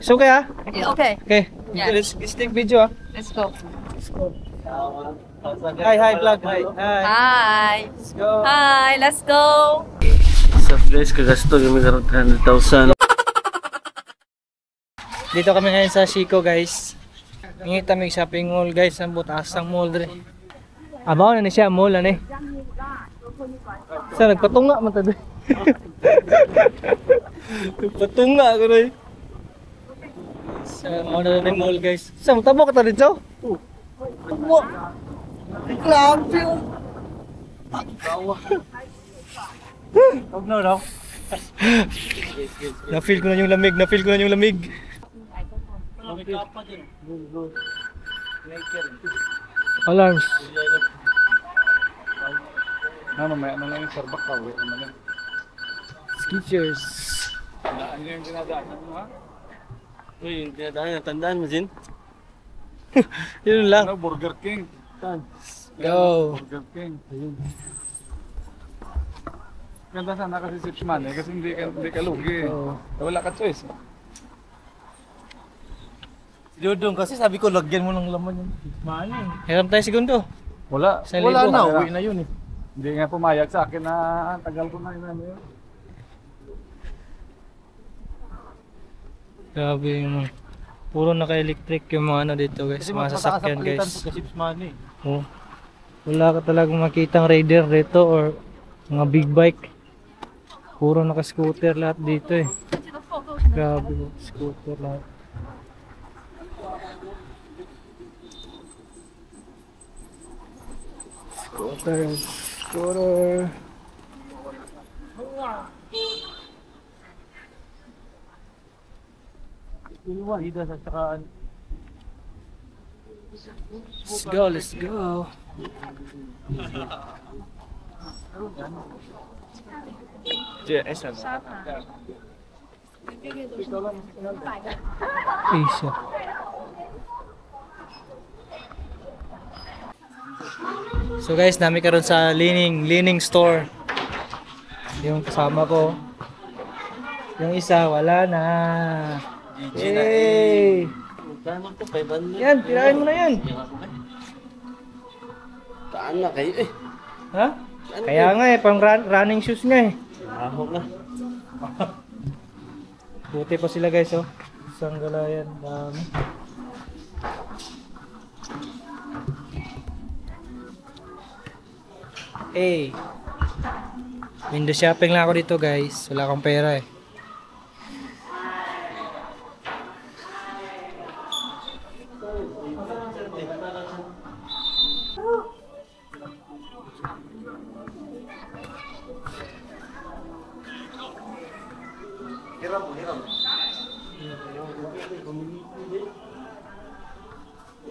It's okay ah? Okay. Okay. Yeah. Let's take video ah. Let's go. Hi vlog. Hi. Hi. Let's go. Hi, let's go. What's up guys, kagasto kami karot 100,000. Dito kami ngayon sa Chico guys. Ngit kami shopping mall guys, ang butasang mall dre. Abaw na ni siya mall ani. Sa nagpatunga man ta dre. Nagpatunga ako dre. Sa ano na mall guys. Sa mo ka ta dito? Mo. Grabe. Huwag na raw. Na-feel ko na yung lamig, Alarms. Mamaya na lang yung sarbak ka, wait naman yan. Skechers. Ano yung dinadaanan mo ha? Uy, yung tinadaan, tandaan mo din? Yun lang. Ano, Burger King. Go. Burger King. Ayun. Ganda sana kasi Chips Man eh, kasi hindi ka lugi eh. Oo. Wala ka choice. Dudong kasi sabi ko lagyan mo ng laman yun. Hiram tayo segundo. Wala. Isang Wala libo. na, uwi na yun eh. Hindi nga pumayag sa akin na tagal ko na yun. Grabe yung puro naka-electric yung mga ano dito guys, mga sasakyan guys. Chips Man eh. Oh. Wala ka talagang makitang rider dito or mga big bike. Puro naka-scooter lahat dito eh. Grabe, scooter lahat. Scooter. Let's go. Asia. So guys, nami karon sa Lining store. Yung kasama ko. Yung isa wala na. Hey! Tama to, 500. Yan, tirahin mo na yan. Taan na kayo eh. Ha? Kaya nga eh, pang running shoes nga eh. Ahok na. Buti pa sila guys oh. Isang galayan. Dami. Hey. Window shopping lang ako dito guys. Wala akong pera eh.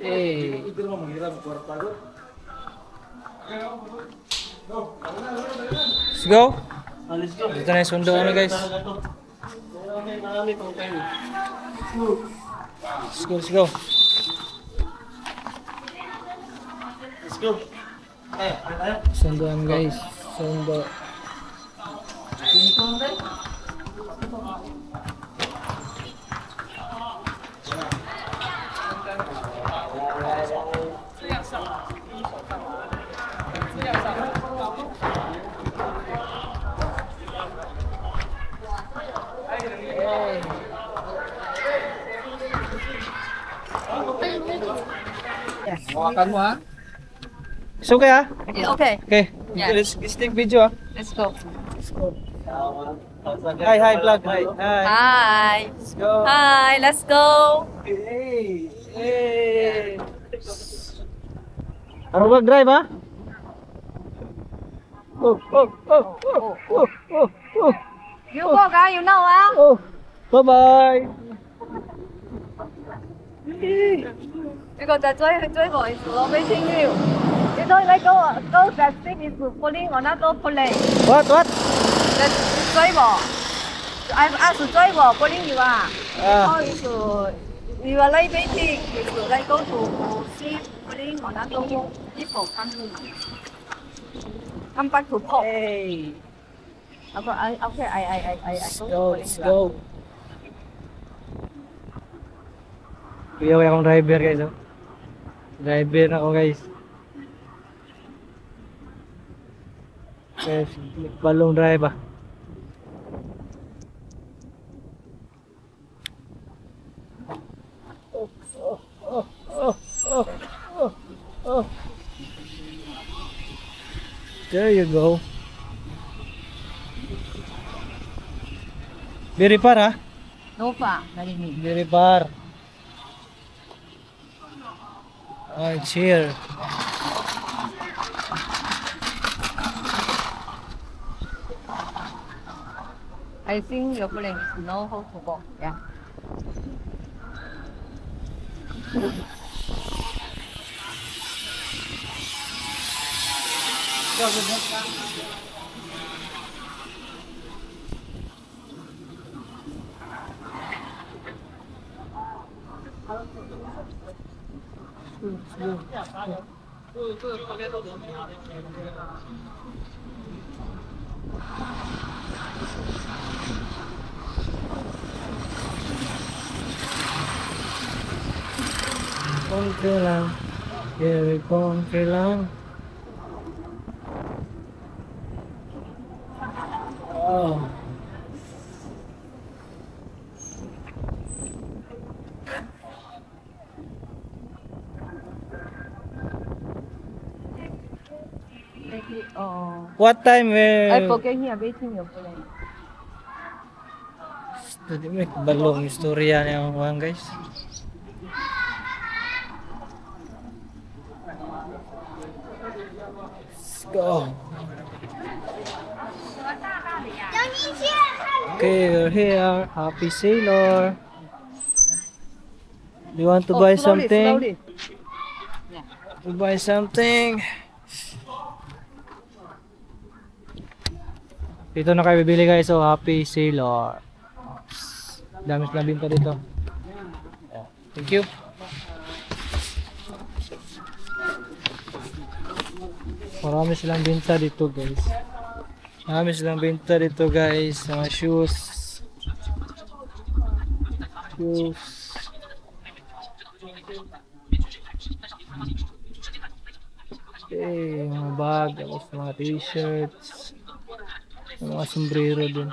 Hey. Let's go. Let's go. Dito na yung sundo kami guys. Marami pang time. Let's go. Let's go. Sundoan guys. Sundo. Hawakan mo ha. It's okay ah? Okay. Okay. Yeah. Let's take video ah. Let's go. Hi vlog. Hi. Hi. Let's go. Hi, let's go. Hey. Hey. Ano ba drive ah? Oh. You walk ah, you know ah. Oh. Bye-bye. 呢個就係追我係攞俾青椒。你都你go that thing is pulling on that pulling。 What? That is 追我。I ask 追我 pulling you 啊。Oh, is you are like waiting. Is like go to see pulling on that people come back to port. Hey. Okay, I Let's go. Kuya akong driver guys. Oh. Driver na ako guys. Guys, balong drive ah. There you go. Very far ah. No far, very neat. Very far. Oh, it's here. I think your plane is know how to go. Yeah. Konti lang. Very konti lang. Oh. Oh. What time I forget here waiting your plane. Tadi may balong istorya niya mga guys. Let's go. Okay, we're here. Happy Sailor. Do you want to buy something? Slowly. To buy something? Dito na kayo bibili guys. So, Happy Sailor. Dami silang binta dito. Yeah. Thank you. Marami silang binta dito guys. Marami silang binta dito guys. Mga shoes. Shoes. Okay, mga bag, tapos mga t-shirts. Mga sombrero din.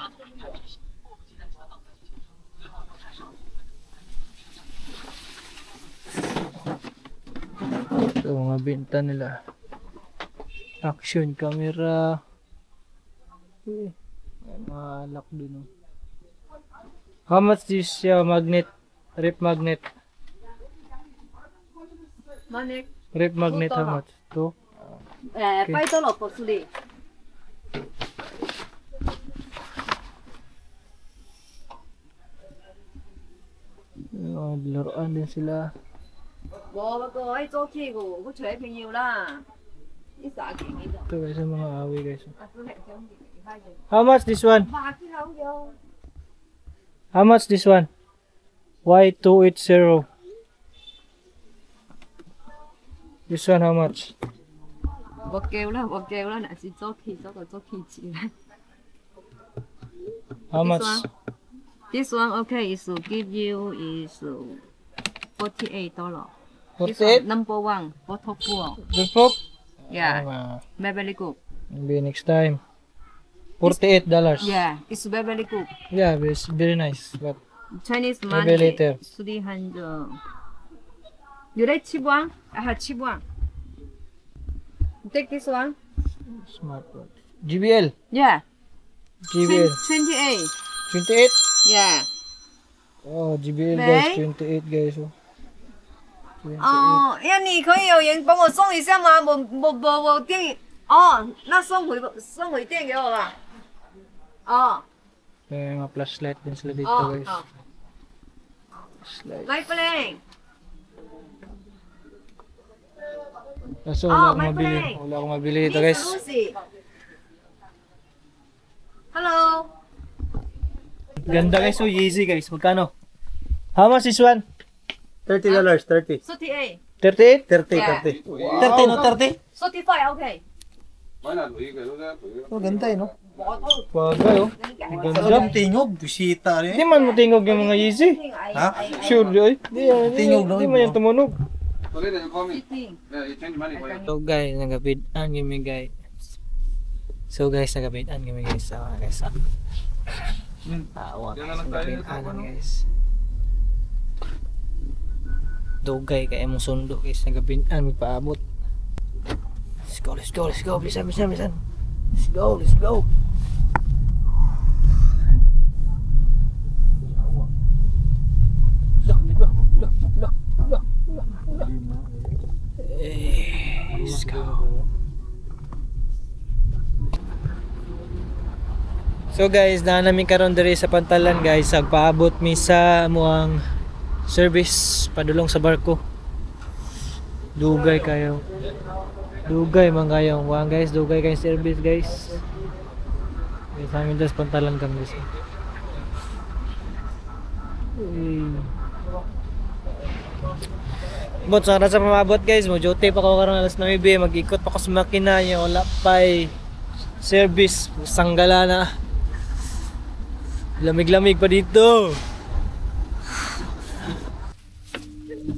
Ito mga binta nila. Action camera. Okay. May mga lock din. Oh. How much is magnet? Rip magnet. Money. Rip magnet how $2. much? 2? $5 for 3. Laruan din sila. Ủa cô ấy chỗ kia của cô chơi bao nhiêu là ít sợ chuyện gì đâu. Ito guys, ang mga awi guys. À, tôi hẹn cho ông gì hai giờ. How much this one? Ba cái đâu vô. How much this one? Y280. This one how much? Một kêu là chỉ chỗ kia chị. How much? This one okay is to give you is $48. This 48? one, number one, photo pool. The pop? Yeah, very good. Maybe next time. $48. Yeah, it's very good. Yeah, it's very nice. But Chinese maybe money later. 300. You like cheap one? I have cheap one. Take this one. Smartwatch. GBL. Yeah. GBL. 28. 28? Yeah. Oh, GBL Đấy. guys. 28 guys. Oh. 28.哦，呀，你可以有人帮我送一下吗？我电哦，那送回电给我吧。哦， May mga flashlight din sila dito哦， guys. 好， Flashlight. 来 play。 Kaso Oh, wala akong my mabili. friend. Wala akong mabili dito guys. Lucy. Hello. Ganda guys. So Yeezy guys. Magkano? How much is one? $30, 30. 38. 38? 30, Yeah. 30. 30 no 30? 35 okay. Oh, ganda eh no? Bagay oh. Ganda. Tingog, bisita Hindi man mo tingog yung mga Yeezy. Ha? Sure di ay. Tingog daw Di man yung tumunog. Solid, you call me. Yeah, you change money for you. So guys, nagabitan kami guys. Nagabitan kami guys. Guys. Awa. Nagabitan guys. Dugay kaya mong sundo guys. Nagabitan mi paabot. Let's go. Bilisan. Let's go. Let's go. So guys, namin karon diri sa Pantalan guys, agpaabot mi sa muang service padulong sa barko. Dugay man kayo. Wang guys, dugay kayo service guys. Guys, amin das Pantalan kami guys. Bot, sa oras sa pamabot guys, mo duty pa ko karon alas 9, mag-ikot pa ko sa makina, yung wala pa'y service, sanggala na. Lamig-lamig pa dito.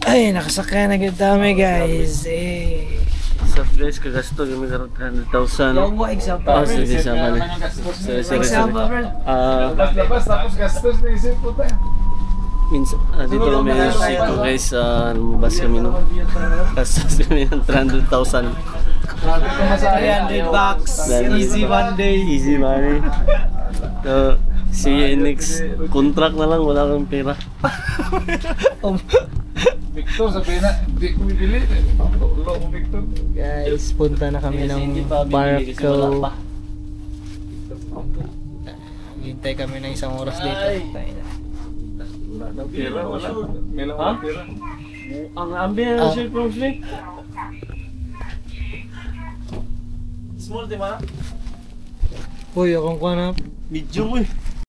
Ay, nakasakay na gid dami guys. Sa guys, kagasto kami karon 100,000. Example. Oh, sige, sama na. Sorry. Labas, tapos gastos na isip po tayo. Minsan, dito kami sito guys, lumabas kami no. Gastos kami ng 300,000. 300 bucks. Easy one day. Easy money. Sige, next contract na lang, wala kang pera. Victor, sabihin na, hindi ko bibili. Ulo mo, Victor. Guys, punta na kami ng barko. Hintay kami ng isang oras dito. Pera, wala. May lang wala pera. Ang ambil ng shirt from Slick. Small, di ba? Uy, akong kuha na. Medium eh.